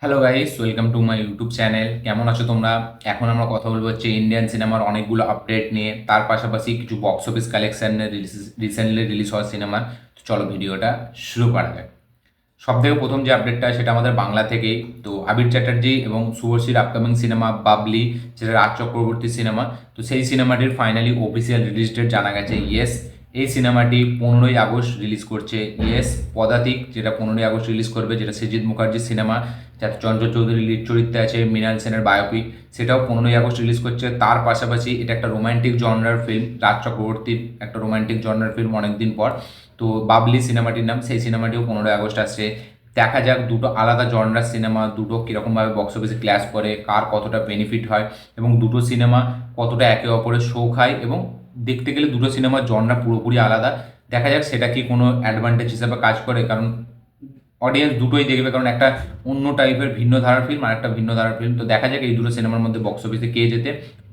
Hello guys, welcome to my YouTube channel. কেমন আছো তোমরা? এখন আমরা কথা বলবো হচ্ছে ইন্ডিয়ান সিনেমার অনেকগুলো আপডেট নিয়ে, তার পাশাপাশি কিছু বক্স অফিস কালেকশন নিয়ে রিসেন্টলি রিলিজ হওয়া সিনেমা। তো চলো ভিডিওটা শুরু করা যাক। সব থেকে প্রথম যে আপডেটটা সেটা আমাদের বাংলা থেকেই। তো আবির চ্যাটার্জি এবং শুভশ্রীর আপকামিং সিনেমা বাবলি, যেটা রাজ চক্রবর্তীর সিনেমা, তো সেই সিনেমাটির ফাইনালি অফিসিয়াল রিলিজ ডেট জানা গেছে। ইয়েস, এই সিনেমাটি 15ই আগস্ট রিলিজ করছে। ইয়েস, পদাতিক যেটা 15ই আগস্ট রিলিজ করবে, যেটা সৃজিত মুখার্জির সিনেমা, যাতে চঞ্চল চৌধুরী লিড চরিত্রে আছে, মৃণাল সেনের বায়োপিক, সেটাও 15ই আগস্ট রিলিজ করছে। তার পাশাপাশি এটা একটা রোম্যান্টিক জনরার ফিল্ম, রাজ চক্রবর্তীর একটা রোম্যান্টিক জনরার ফিল্ম অনেকদিন পর। তো বাবলি সিনেমাটির নাম, সেই সিনেমাটিও 15ই আগস্ট আসছে। দেখা যাক দুটো আলাদা জনরার সিনেমা, দুটো কীরকমভাবে বক্স অফিসে ক্ল্যাশ করে, কার কতটা বেনিফিট হয় এবং দুটো সিনেমা কতটা একে অপরের শো খায়। এবং দেখতে গেলে দুটো সিনেমার জনরা পুরোপুরি আলাদা। দেখা যাক সেটা কি কোনো অ্যাডভান্টেজ হিসাবে কাজ করে, কারণ অডিয়েন্স দুটোই দেখবে, কারণ একটা অন্য টাইপের ভিন্ন ধারার ফিল্ম আর একটা ভিন্ন ধারার ফিল্ম। তো দেখা যাক এই দুটো সিনেমার মধ্যে বক্স অফিসে কে যেতে।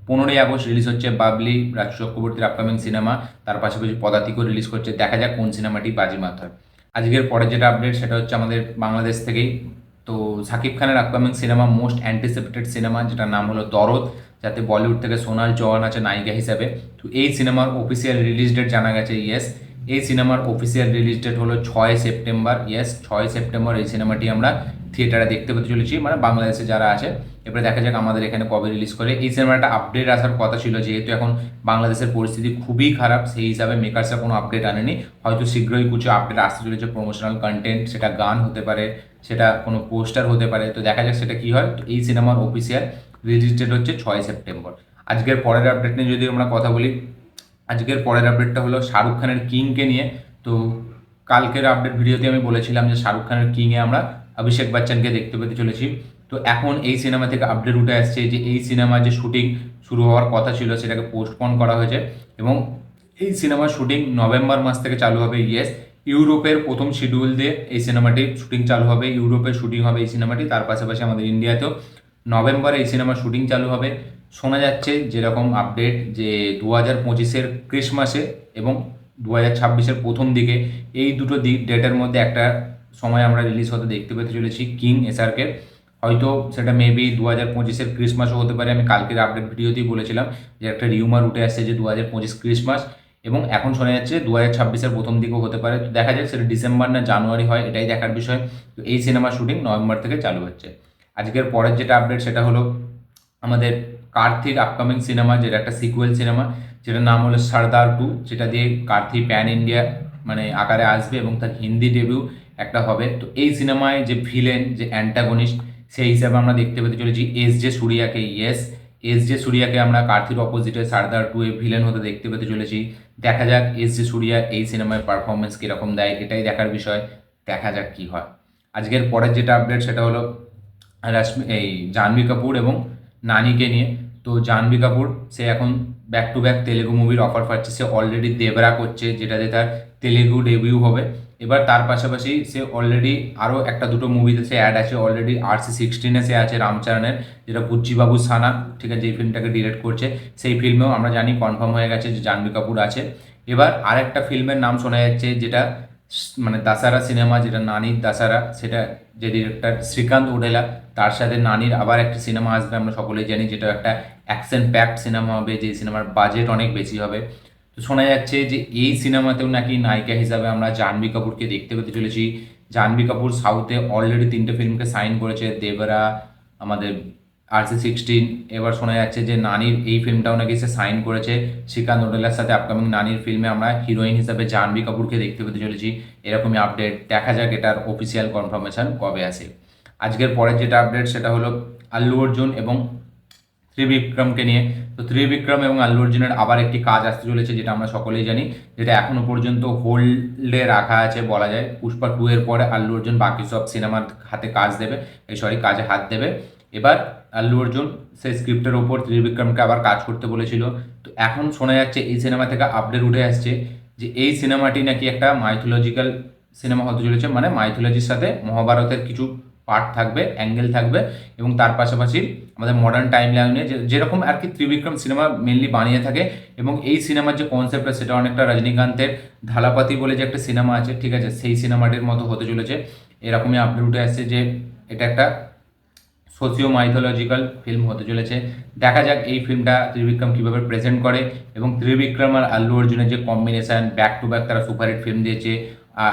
15ই আগস্ট রিলিজ হচ্ছে বাবলি, রাজ চক্রবর্তীর আপকামিং সিনেমা, তার পাশাপাশি পদাতিকও রিলিজ করছে। দেখা যাক কোন সিনেমাটি বাজিমাত হয়। আজকের পরের যেটা আপডেট সেটা হচ্ছে আমাদের বাংলাদেশ থেকেই। তো সাকিব খানের upcoming cinema, most anticipated cinema, যেটার নাম হলো দরদ, যাতে বলিউড থেকে সোনাল চৌহান আছে নায়িকা হিসাবে। তো এই সিনেমার অফিসিয়াল রিলিজ ডেট জানা গেছে। ইয়েস, এই সিনেমার অফিসিয়াল রিলিজ ডেট হলো 6 সেপ্টেম্বর। ইয়েস, 6 সেপ্টেম্বর এই সিনেমাটি আমরা থিয়েটারে দেখতে পেতে চলেছি, মানে বাংলাদেশে যারা আছে। এবারে দেখা যাক আমাদের এখানে কবে রিলিজ করে। এই সিনেমাটা আপডেট আসার কথা ছিল, যেহেতু এখন বাংলাদেশের পরিস্থিতি খুবই খারাপ, সেই হিসাবে মেকার্সরা কোনো আপডেট আনেনি। হয়তো শীঘ্রই কিছু আপডেট আসতে চলেছে, প্রমোশনাল কন্টেন্ট, সেটা গান হতে পারে, সেটা কোনো পোস্টার হতে পারে। তো দেখা যাক সেটা কী হয়। তো এই সিনেমার অফিসিয়াল রিলিজ ডেট হচ্ছে 6 সেপ্টেম্বর। আজকের পরের আপডেট নিয়ে যদি আমরা কথা বলি, আজকের পরের আপডেটটা হলো শাহরুখ খানের কিংকে নিয়ে। তো কালকের আপডেট ভিডিওতে আমি বলেছিলাম যে শাহরুখ খানের কিংয়ে আমরা অভিষেক বচ্চনকে দেখতে পেতে চলেছি। তো এখন এই সিনেমা থেকে আপডেট উঠে আসছে যে এই সিনেমার যে শুটিং শুরু হওয়ার কথা ছিল সেটাকে পোস্টপন করা হয়েছে, এবং এই সিনেমার শুটিং নভেম্বর মাস থেকে চালু হবে। ইয়েস, ইউরোপের প্রথম শিডিউল দিয়ে এই সিনেমাটির শুটিং চালু হবে, ইউরোপের শুটিং হবে এই সিনেমাটি। তার পাশাপাশি আমাদের ইন্ডিয়াতেও নভেম্বরে এই সিনেমার শুটিং চালু হবে। শোনা যাচ্ছে যেরকম আপডেট, যে 2025-এর ক্রিসমাসে এবং 2026-এর প্রথম দিকে, এই দুটো ডেটের মধ্যে একটা সময় আমরা রিলিজ হতে দেখতে পেতে চলেছি কিং এসআরকে। হয়তো সেটা মেবি 2025-এর ক্রিসমাসও হতে পারে। আমি কালকের আপডেট ভিডিওতেই বলেছিলাম যে একটা রিউমার উঠে আসছে যে 2025 ক্রিসমাস, এবং এখন শোনা যাচ্ছে 2026-এর প্রথম দিকেও হতে পারে। তো দেখা যাক সেটা ডিসেম্বর না জানুয়ারি হয়, এটাই দেখার বিষয়। তো এই সিনেমার শুটিং নভেম্বর থেকে চালু হচ্ছে। আজকের পরের যেটা আপডেট সেটা হলো আমাদের কার্থির আপকামিং সিনেমা, যেটা একটা সিকুয়েল সিনেমা, যেটার নাম হলো সর্দার 2, যেটা দিয়ে কার্থি প্যান ইন্ডিয়া মানে আকারে আসবে এবং তার হিন্দি ডেবিউ একটা হবে। তো এই সিনেমায় যে ভিলেন, যে অ্যান্টাগনিস্ট, সেই হিসাবে আমরা দেখতে পেতে চলেছি এস জে সূর্যাকে। ইয়েস, এস জে সূর্যাকে আমরা কার্থির অপোজিটে সর্দার 2 এ ভিলেন হতে দেখতে পেতে চলেছি। দেখা যাক এস জে সূর্যা এই সিনেমায় পারফরমেন্স কীরকম দেয়, এটাই দেখার বিষয়। দেখা যাক কী হয়। আজকের পরের যেটা আপডেট সেটা হলো জাহ্নবী কাপুর এবং নানিকে নিয়ে। তো জাহ্নবী কাপুর সে এখন ব্যাক টু ব্যাক তেলেগু মুভির অফার পাচ্ছে। সে অলরেডি দেবরা করছে, যেটাতে তার তেলেগু ডেবিউ হবে। এবার তার পাশাপাশি সে অলরেডি আরও একটা দুটো মুভিতে সে অ্যাড আছে। অলরেডি RC16-এ সে আছে রামচরণের, যেটা বুচ্চিবাবু সানা, ঠিক আছে, যেই ফিল্মটাকে ডিরেক্ট করছে। সেই ফিল্মেও আমরা জানি কনফার্ম হয়ে গেছে যে জাহ্নবী কাপুর আছে। এবার আরেকটা ফিল্মের নাম শোনা যাচ্ছে, যেটা মানে দাসারা সিনেমা, যেটা নানির দাসারা, সেটা যে ডিরেক্টর শ্রীকান্ত ওডেলা, তার সাথে নানির আবার একটা সিনেমা আসবে, আমরা সকলেই জানি, যেটা একটা অ্যাকশন প্যাকড সিনেমা হবে, যে সিনেমার বাজেট অনেক বেশি হবে। তো শোনা যাচ্ছে যে এই সিনেমাতেও নাকি নায়িকা হিসাবে আমরা জাহ্নবী কাপুরকে দেখতে পেতে চলেছি। জাহ্নবী কাপুর সাউথে অলরেডি 3টে ফিল্মকে সাইন করেছে, দেবরা, আমাদের RC16। এবার শোনা যাচ্ছে যে নানির এই ফিল্মটাও নাকি সে সাইন করেছে শ্রীকান্ত ওডেলার সাথে। আপকামিং নানির ফিল্মে আমরা হিরোইন হিসাবে জাহ্নবী কাপুরকে দেখতে পেতে চলেছি। এরকমই আপডেট। দেখা যাক এটার অফিসিয়াল কনফার্মেশন কবে আসে। আজকের পরের যেটা আপডেট সেটা হলো আল্লু অর্জুন এবং ত্রিবিক্রমকে নিয়ে। তো ত্রিবিক্রম এবং আল্লু অর্জুনের আবার একটি কাজ আসতে চলেছে, যেটা আমরা সকলেই জানি, যেটা এখনও পর্যন্ত হোল্ডে রাখা আছে বলা যায়। পুষ্পা 2 এর পরে আল্লু অর্জুন বাকি সব সিনেমার হাতে কাজ দেবে, কাজে হাত দেবে। এবার আল্লু অর্জুন সেই স্ক্রিপ্টের ওপর ত্রিবিক্রমকে আবার কাজ করতে বলেছিল। তো এখন শোনা যাচ্ছে এই সিনেমা থেকে আপডেট উঠে আসছে যে এই সিনেমাটি নাকি একটা মাইথোলজিক্যাল সিনেমা হতে চলেছে, মানে মাইথোলজির সাথে মহাভারতের কিছু পার্ট থাকবে, অ্যাঙ্গেল থাকবে, এবং তার পাশাপাশি আমাদের মডার্ন টাইম লাইনে যেরকম আর কি ত্রিবিক্রম সিনেমা মেনলি বানিয়ে থাকে। এবং এই সিনেমার যে কনসেপ্টটা সেটা অনেকটা রজনীকান্তের ধালাপাতি বলে যে একটা সিনেমা আছে, ঠিক আছে, সেই সিনেমাটির মতো হতে চলেছে। এরকমই আপডেট উঠে আসছে যে এটা একটা সোশিও মাইথোলজিক্যাল ফিল্ম হতে চলেছে। দেখা যাক এই ফিল্মটা ত্রিবিক্রম কীভাবে প্রেজেন্ট করে, এবং ত্রিবিক্রম আর আল্লু অর্জুনের যে কম্বিনেশান, ব্যাক টু ব্যাক তারা সুপারহিট ফিল্ম দিয়েছে।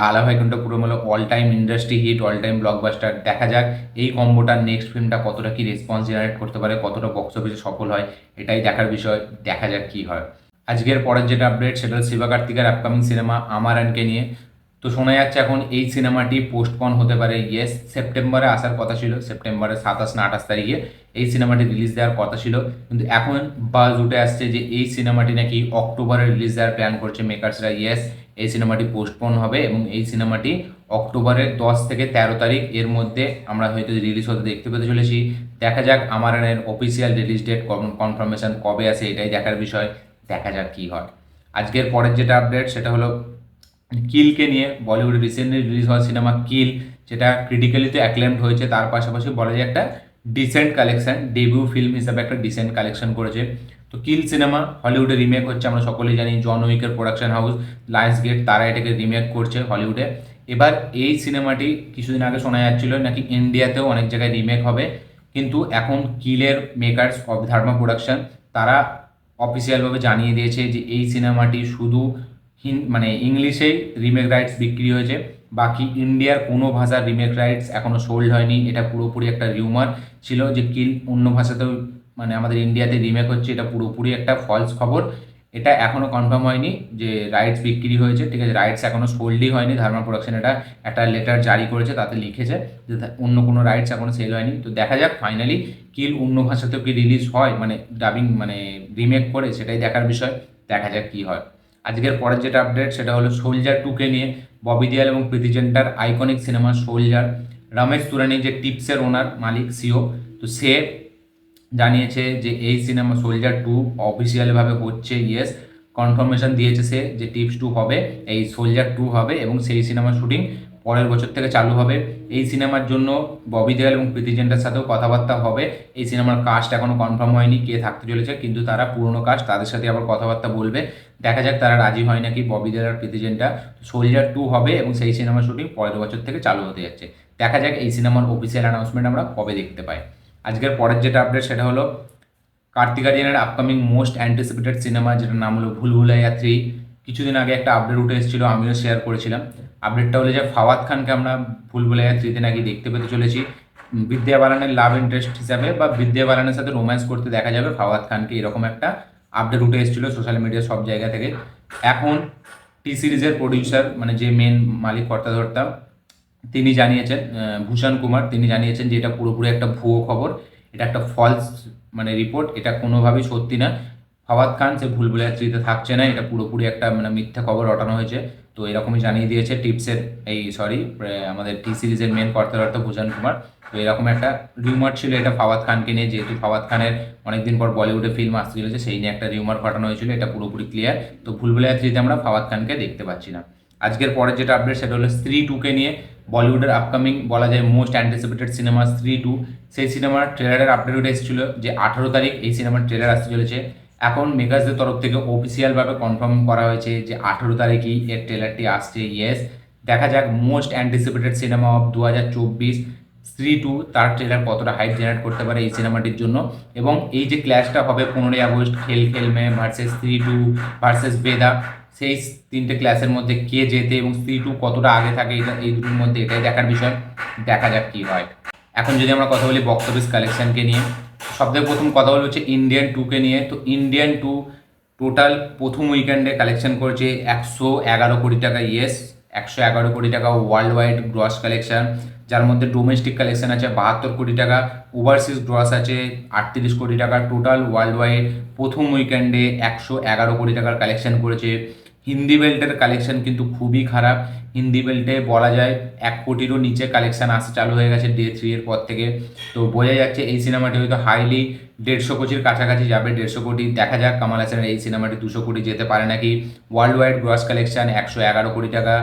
আলা ভাইকুণ্ঠ পুরো হলো all time industry hit, all time blockbuster. দেখা যাক এই কম্বোটার নেক্সট ফিল্মটা কতটা কি রেসপন্স জেনারেট করতে পারে, কতটা বক্স অফিসে সফল হয়, এটাই দেখার বিষয়। দেখা যাক কী হয়। আজকের পরের যেটা আপডেট সেটা হল শিবকার্তিকের আপকামিং সিনেমা আমারানকে নিয়ে। তো শোনা যাচ্ছে এখন এই সিনেমাটি পোস্টপন হতে পারে। ইয়েস, সেপ্টেম্বরে আসার কথা ছিল, সেপ্টেম্বরের 27 না 28 তারিখে এই সিনেমাটি রিলিজ দেওয়ার কথা ছিল, কিন্তু এখন বাজ উঠে আসছে যে এই সিনেমাটি নাকি অক্টোবরে রিলিজ দেওয়ার প্ল্যান করছে মেকার্সরা। ইয়েস, এই সিনেমাটি পোস্টপন হবে এবং এই সিনেমাটি অক্টোবরের 10 থেকে 13 তারিখ এর মধ্যে আমরা হয়তো রিলিজ হতে দেখতে পেতে চলেছি। দেখা যাক আমারানের অফিসিয়াল রিলিজ ডেট কনফার্মেশন কবে আসে, এটাই দেখার বিষয়। দেখা যাক কী হয়। আজকের পরের যেটা আপডেট সেটা হলো কিলকে নিয়ে। বলিউডে রিসেন্টলি রিলিজ হওয়া সিনেমা কিল, যেটা ক্রিটিক্যালি তো অ্যাক্লেমড হয়েছে, তার পাশাপাশি বলা যায় একটা ডিসেন্ট কালেকশন, ডেবিউ ফিল্ম হিসাবে একটা ডিসেন্ট কালেকশন করেছে। তো কিল সিনেমা হলিউডে রিমেক হচ্ছে, আমরা সকলেই জানি। জন উইকের প্রোডাকশন হাউস লায়ন্স গেট তারা এটাকে রিমেক করছে হলিউডে। এবার এই সিনেমাটি কিছুদিন আগে শোনা যাচ্ছিল নাকি ইন্ডিয়াতেও অনেক জায়গায় রিমেক হবে, কিন্তু এখন কিলের মেকার্স অফ ধর্মা প্রোডাকশন তারা অফিসিয়ালভাবে জানিয়ে দিয়েছে যে এই সিনেমাটি শুধু মানে ইংলিশেই রিমেক রাইটস বিক্রি হয়েছে, বাকি ইন্ডিয়ার কোনো ভাষার রিমেক রাইটস এখনও সোল্ড হয়নি। এটা পুরোপুরি একটা রিউমার ছিল যে কিল অন্য ভাষাতেও মানে আমাদের ইন্ডিয়াতে রিমেক হচ্ছে, এটা পুরোপুরি একটা ফলস খবর। এটা এখনও কনফার্ম হয়নি যে রাইটস বিক্রি হয়েছে, ঠিক আছে, রাইটস এখনও সোল্ডই হয়নি। ধর্মা প্রোডাকশন এটা একটা লেটার জারি করেছে, তাতে লিখেছে যে অন্য কোনো রাইটস এখনও সেল হয়নি। তো দেখা যাক ফাইনালি কিল অন্য ভাষাতেও কি রিলিজ হয়, মানে ডাবিং মানে রিমেক করে, সেটাই দেখার বিষয়। দেখা যাক কী হয়। আজকের পরের যেটা আপডেট সেটা হলো সোলজার 2কে নিয়ে। ববি দেওয়াল এবং প্রীতি জিন্টার আইকনিক সিনেমা সোলজার। রমেশ তুরানি যে টিপসের ওনার মালিক সিও, তো সে জানিয়েছে যে এই সিনেমা সোলজার 2 অফিসিয়ালভাবে হচ্ছে। ইয়েস, কনফার্মেশন দিয়েছে সে যে টিপস 2 হবে, এই সোলজার 2 হবে এবং সেই সিনেমার শুটিং পরের বছর থেকে চালু হবে। এই সিনেমার জন্য ববি দেওয়াল এবং প্রীতি জিন্টার সাথেও কথাবার্তা হবে। এই সিনেমার কাস্ট এখনও কনফার্ম হয়নি কে থাকতে চলেছে, কিন্তু তারা পুরনো কাস্ট তাদের সাথে আবার কথাবার্তা বলবে। দেখা যাক তারা রাজি হয় নাকি ববি দেওয়াল আর প্রীতি জিন্টা। সোলজার 2 হবে এবং সেই সিনেমার শুটিং পরের বছর থেকে চালু হতে যাচ্ছে। দেখা যাক এই সিনেমার অফিসিয়াল অ্যানাউন্সমেন্ট আমরা কবে দেখতে পাই। আজকের পরের যেটা আপডেট সেটা হলো কার্তিক আরিয়ানের আপকামিং মোস্ট অ্যান্টিসিপেটেড সিনেমা, যেটার নাম হলো ভুল ভুলাইয়া 3। কিছুদিন আগে একটা আপডেট উঠে এসেছিলো, আমিও শেয়ার করেছিলাম। আপডেটটা হলো যে ফাওয়াদ খানকে আমরা ভুল ভুলাইয়া 3তে নাকি দেখতে পেতে চলেছি বিদ্যা বালানের লাভ ইন্টারেস্ট হিসাবে, বা বিদ্যা বালানের সাথে রোম্যান্স করতে দেখা যাবে ফাওয়াদ খানকে, এরকম একটা আপডেট উঠে এসেছিলো সোশ্যাল মিডিয়ার সব জায়গা থেকে। এখন টি সিরিজের প্রডিউসার মানে যে মেন মালিক কর্তাধর্তা তিনি জানিয়েছেন, ভূষণ কুমার, তিনি জানিয়েছেন যে এটা পুরোপুরি একটা ভুয়ো খবর, এটা একটা ফলস মানে রিপোর্ট, এটা কোনোভাবেই সত্যি না। ফাওয়াদ খান সে ভুল ভুলাইয়া 3তে থাকছে না, এটা পুরোপুরি একটা মানে মিথ্যা খবর রটানো হয়েছে। তো এরকমই জানিয়ে দিয়েছে টিপসের আমাদের টি সিরিজের মেন কর্তাধর্তা ভূষণ কুমার। তো এরকম একটা রিউমার ছিল এটা ফাওয়াদ খানকে নিয়ে, যেহেতু ফাওয়াদ খানের অনেকদিন পর বলিউডে ফিল্ম আসতে চলেছে, সেই নিয়ে একটা রিউমার ফাটানো হয়েছিল, এটা পুরোপুরি ক্লিয়ার। তো ভুল ভুলাইয়া 3তে আমরা ফাওয়াদ খানকে দেখতে পাচ্ছি না। আজকের পরের যেটা আপডেট সেটা হলো স্ত্রী 2কে নিয়ে। বলিউডের আপকামিং বলা যায় মোস্ট অ্যান্টিসিপেটেড সিনেমা স্ত্রী 2, সেই সিনেমার ট্রেলারের আপডেট উঠে এসেছিল যে 18 তারিখ এই সিনেমার ট্রেলার আসতে চলেছে। এখন মেকার্সদের তরফ থেকে অফিসিয়ালভাবে কনফার্ম করা হয়েছে যে 18 তারিখই এর ট্রেলারটি আসছে। ইয়েস, দেখা যাক মোস্ট অ্যান্টিসিপেটেড সিনেমা অফ 2024 স্ত্রী 2 তার ট্রেলার কতটা হাইপ জেনারেট করতে পারে এই সিনেমাটির জন্য। এবং এই যে ক্ল্যাশটা হবে 15ই আগস্ট খেল খেল মে ভার্সেস স্ত্রী 2 ভার্সেস বেদা, সেই 3টে ক্লাসের মধ্যে কে জেতে এবং স্ত্রী 2 কতটা আগে থাকে এই দুটোর মধ্যে, এটাই দেখার বিষয়। দেখা যাক কী হয়। এখন যদি আমরা কথা বলি বক্স অফিস কালেকশনকে নিয়ে, সবথেকে প্রথম কথা বলবো হচ্ছে ইন্ডিয়ান 2কে নিয়ে। তো ইন্ডিয়ান 2 টোটাল প্রথম উইকেন্ডে কালেকশন করেছে 111 কোটি টাকা। ইয়েস, 111 কোটি টাকা ওয়ার্ল্ড ওয়াইড গ্রস কালেকশন, যার মধ্যে ডোমেস্টিক কালেকশন আছে 72 কোটি টাকা, ওভারসিজ গ্রস আছে 38 কোটি টাকা। টোটাল ওয়ার্ল্ড ওয়াইড প্রথম উইকেন্ডে 111 কোটি টাকার কালেকশন করেছে। হিন্দি বেল্টের কালেকশন কিন্তু খুবই খারাপ, হিন্দি বেল্টে বলা যায় 1 কোটিরও নিচে কালেকশন আসা চালু হয়ে গেছে ডে 3 এর পর থেকে। তো বোঝা যাচ্ছে এই সিনেমাটি হয়তো হাইলি 150 কোটির কাছাকাছি যাবে, 150 কোটি। দেখা যাক কামাল হাসানের এই সিনেমাটি 200 কোটি যেতে পারে নাকি। ওয়ার্ল্ড ওয়াইড গ্রস কালেকশন 111 কোটি টাকা।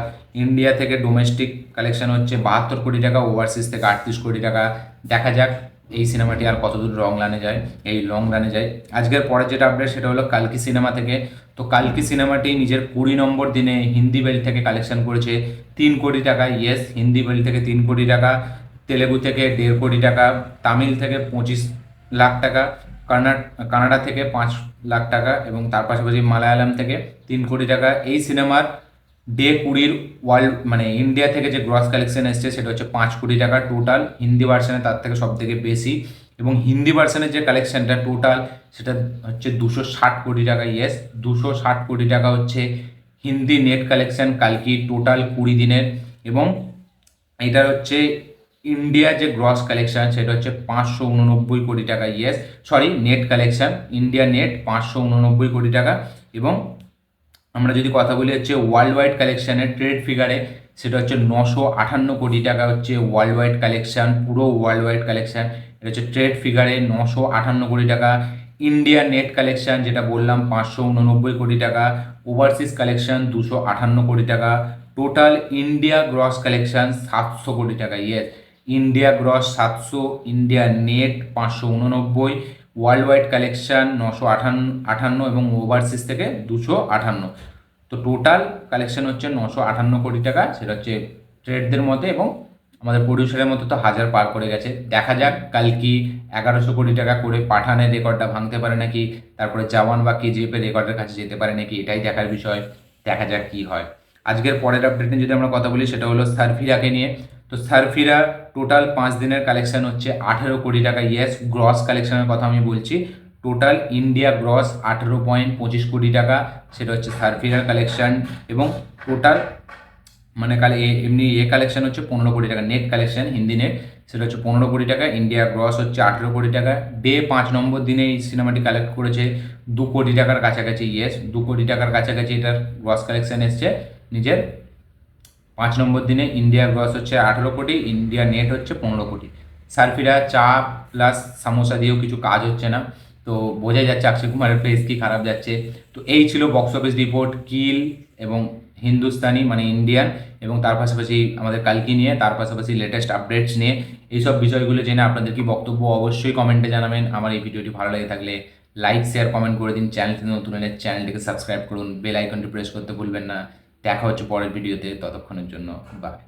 ইন্ডিয়া থেকে ডোমেস্টিক কালেকশন হচ্ছে 72 কোটি টাকা, ওভারসিজ থেকে 38 কোটি টাকা। দেখা যাক এই সিনেমাটি আর কতদূর লং রানে যায়। আজকের পরের যেটা আপডেট সেটা হলো কালকি সিনেমা থেকে। তো কালকি সিনেমাটি নিজের 20 নম্বর দিনে হিন্দি বেল্ট থেকে কালেকশন করেছে 3 কোটি টাকা। ইয়েস, হিন্দি বেল্ট থেকে 3 কোটি টাকা। তেলেগু থেকে 1.5 কোটি টাকা, তামিল থেকে 25 লাখ টাকা, কানাডা থেকে 5 লাখ টাকা এবং তার পাশাপাশি মালায়ালাম থেকে 3 কোটি টাকা। এই সিনেমার ডে 20 ওয়ার্ল্ড মানে ইন্ডিয়া থেকে যে গ্রস কালেকশন এসছে সেটা হচ্ছে 5 কোটি টাকা টোটাল। হিন্দি ভার্সানে তার থেকে সব থেকে বেশি, এবং হিন্দি ভার্সানের যে কালেকশনটা টোটাল সেটা হচ্ছে 260 কোটি টাকা। ইয়েস, 260 কোটি টাকা হচ্ছে হিন্দি নেট কালেকশন কালকি টোটাল 20 দিনের। এবং এটার হচ্ছে ইন্ডিয়া যে গ্রস কালেকশন সেটা হচ্ছে 589 কোটি টাকা। Yes, sorry, net collection India net 589 কোটি টাকা। এবং আমরা যদি কথা বলি হচ্ছে ওয়ার্ল্ড ওয়াইড কালেকশানের ট্রেড ফিগারে সেটা হচ্ছে 958 কোটি টাকা হচ্ছে ওয়ার্ল্ড ওয়াইড কালেকশান, পুরো ওয়ার্ল্ড ওয়াইড কালেকশান। এটা হচ্ছে ট্রেড ফিগারে 958 কোটি টাকা। ইন্ডিয়া নেট কালেকশান যেটা বললাম 589 কোটি টাকা। ওভারসিজ কালেকশান 258 কোটি টাকা। টোটাল ইন্ডিয়া গ্রস কালেকশান 700 কোটি টাকা। Yes, India gross 700, India net 589, world wide collection 958 এবং ওভারসিজ থেকে 258। তো টোটাল কালেকশন হচ্ছে 958 কোটি টাকা, সেটা হচ্ছে ট্রেডদের মধ্যে। এবং আমাদের প্রডিউসারের মধ্যে তো 1000 পার করে গেছে। দেখা যাক কালকি 1100 কোটি টাকা করে পাঠানের রেকর্ডটা ভাঙতে পারে নাকি, তারপরে জওয়ান বা কেজিএফের রেকর্ডের কাছে যেতে পারে নাকি, এটাই দেখার বিষয়। দেখা যাক কি হয়। আজকের পরের আপডেট নিয়ে যদি আমরা কথা বলি সেটা হলো সারফিরাকে নিয়ে। তো সারফিরা টোটাল 5 দিনের কালেকশন হচ্ছে 18 কোটি টাকা। ইয়েস, গ্রস কালেকশনের কথা আমি বলছি। টোটাল ইন্ডিয়া গ্রস 18.25 কোটি টাকা, সেটা হচ্ছে সারফিরার কালেকশন। এবং টোটাল মানে এমনি কালেকশন হচ্ছে 15 কোটি টাকা, নেট কালেকশন হিন্দি নেট সেটা হচ্ছে 15 কোটি টাকা। ইন্ডিয়া গ্রস হচ্ছে 18 কোটি টাকা। ডে 5 নম্বর দিনে এই সিনেমাটি কালেক্ট করেছে 2 কোটি টাকার কাছাকাছি। ইয়েস, 2 কোটি টাকার কাছাকাছি এটার গ্রস কালেকশন এসছে নিজের। 5 নম্বর দিনে ইন্ডিয়া গ্রস হচ্ছে 18 কোটি, ইন্ডিয়া নেট হচ্ছে 15 কোটি। সারফিরা চা প্লাস সামোসা দিয়েও কিছু কাজ হচ্ছে না, তো বোঝাই যাচ্ছে অক্ষয় কুমারের ফেস কি খারাপ যাচ্ছে। তো এই ছিল বক্স অফিস রিপোর্ট কিল এবং হিন্দুস্তানি মানে ইন্ডিয়ান, এবং তার পাশাপাশি আমাদের কালকি নিয়ে, তার পাশাপাশি লেটেস্ট আপডেটস নিয়ে। এইসব বিষয়গুলো জেনে আপনাদের কি বক্তব্য অবশ্যই কমেন্টে জানাবেন। আমার এই ভিডিওটি ভালো লেগে থাকলে লাইক শেয়ার কমেন্ট করে দিন। চ্যানেলটি নতুন হলে চ্যানেলটিকে সাবস্ক্রাইব করুন, বেল আইকনটি প্রেস করতে ভুলবেন না। দেখা হচ্ছে পরের ভিডিওতে, ততক্ষণের জন্য বাই।